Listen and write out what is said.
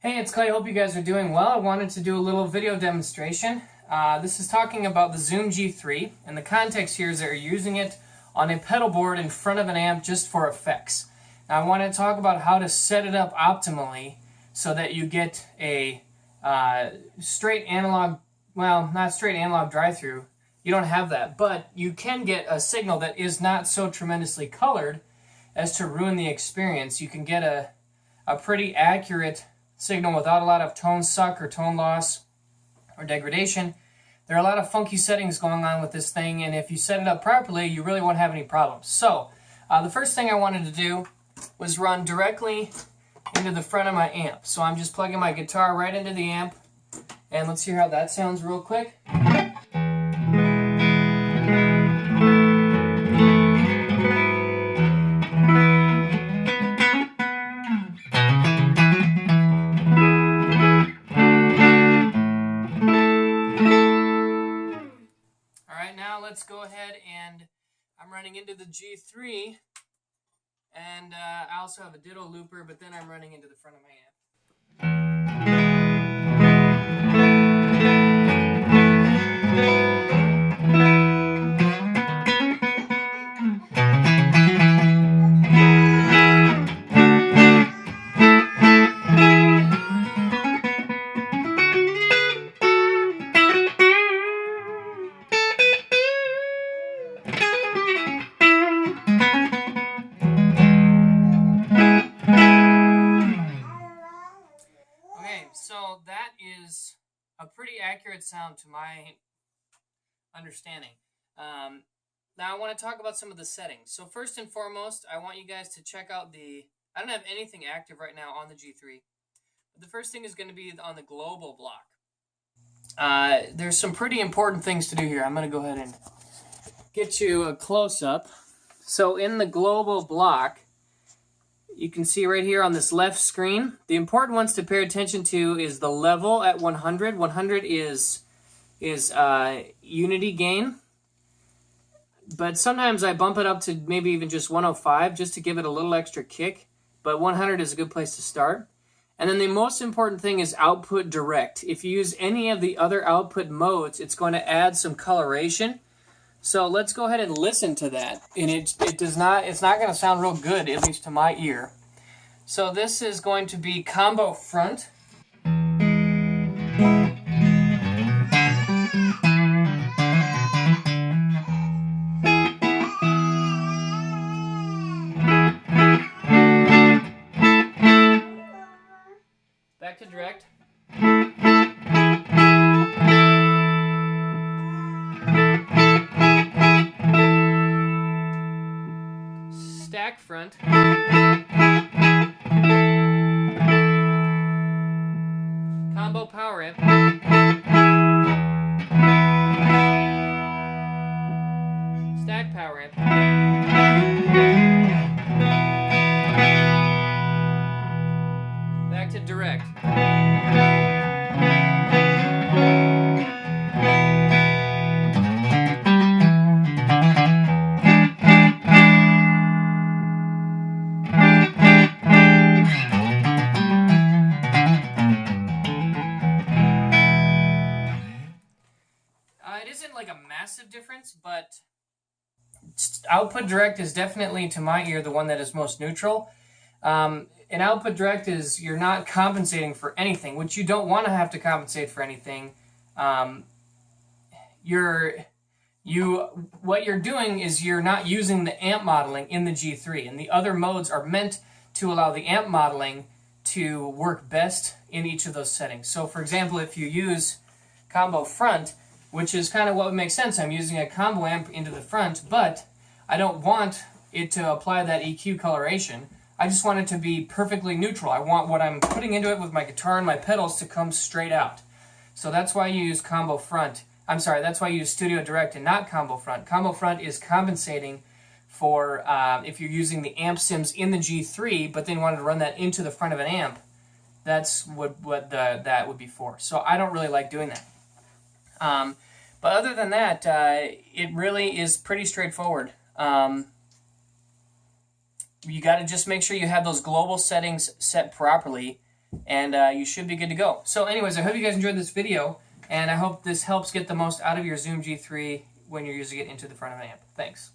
Hey, it's Clay. Hope you guys are doing well. I wanted to do a little video demonstration. This is talking about the Zoom G3, and the context here is that you're using it on a pedal board in front of an amp just for effects. Now, I want to talk about how to set it up optimally so that you get a straight analog, well, not straight analog drive-through. You don't have that, but you can get a signal that is not so tremendously colored as to ruin the experience. You can get a pretty accurate signal without a lot of tone suck or tone loss or degradation. There are a lot of funky settings going on with this thing, and if you set it up properly, you really won't have any problems. So, the first thing I wanted to do was run directly into the front of my amp. So I'm just plugging my guitar right into the amp, and let's hear how that sounds real quick. Let's go ahead, and I'm running into the G3, and I also have a ditto looper, but then I'm running into the front of my amp. So that is a pretty accurate sound to my understanding. Now I want to talk about some of the settings. So first and foremost, I want you guys to check out I don't have anything active right now on the G3. But the first thing is going to be on the global block. There's some pretty important things to do here. I'm going to go ahead and get you a close-up. So in the global block, you can see right here on this left screen, the important ones to pay attention to is the level at 100. 100 is unity gain, but sometimes I bump it up to maybe even just 105 just to give it a little extra kick, but 100 is a good place to start. And then the most important thing is output direct. If you use any of the other output modes, it's going to add some coloration. So let's go ahead and listen to that. And it's not going to sound real good, at least to my ear. So this is going to be combo front. Back to direct. Stack front. Combo power amp. Stack power amp. Back to direct. It isn't like a massive difference, but output direct is definitely, to my ear, the one that is most neutral. And output direct is you're not compensating for anything, which you don't want to have to compensate for anything. What you're doing is you're not using the amp modeling in the G3, and the other modes are meant to allow the amp modeling to work best in each of those settings. So for example, if you use combo front, which is kind of what would make sense, I'm using a combo amp into the front, but I don't want it to apply that EQ coloration. I just want it to be perfectly neutral. I want what I'm putting into it with my guitar and my pedals to come straight out. So that's why you use combo front. I'm sorry, that's why you use Studio Direct and not combo front. Combo front is compensating for if you're using the amp sims in the G3, but then wanted to run that into the front of an amp. That's what that would be for. So I don't really like doing that. But other than that, it really is pretty straightforward. You got to just make sure you have those global settings set properly and you should be good to go. So anyways, I hope you guys enjoyed this video, and I hope this helps get the most out of your Zoom G3 when you're using it into the front of an amp. Thanks.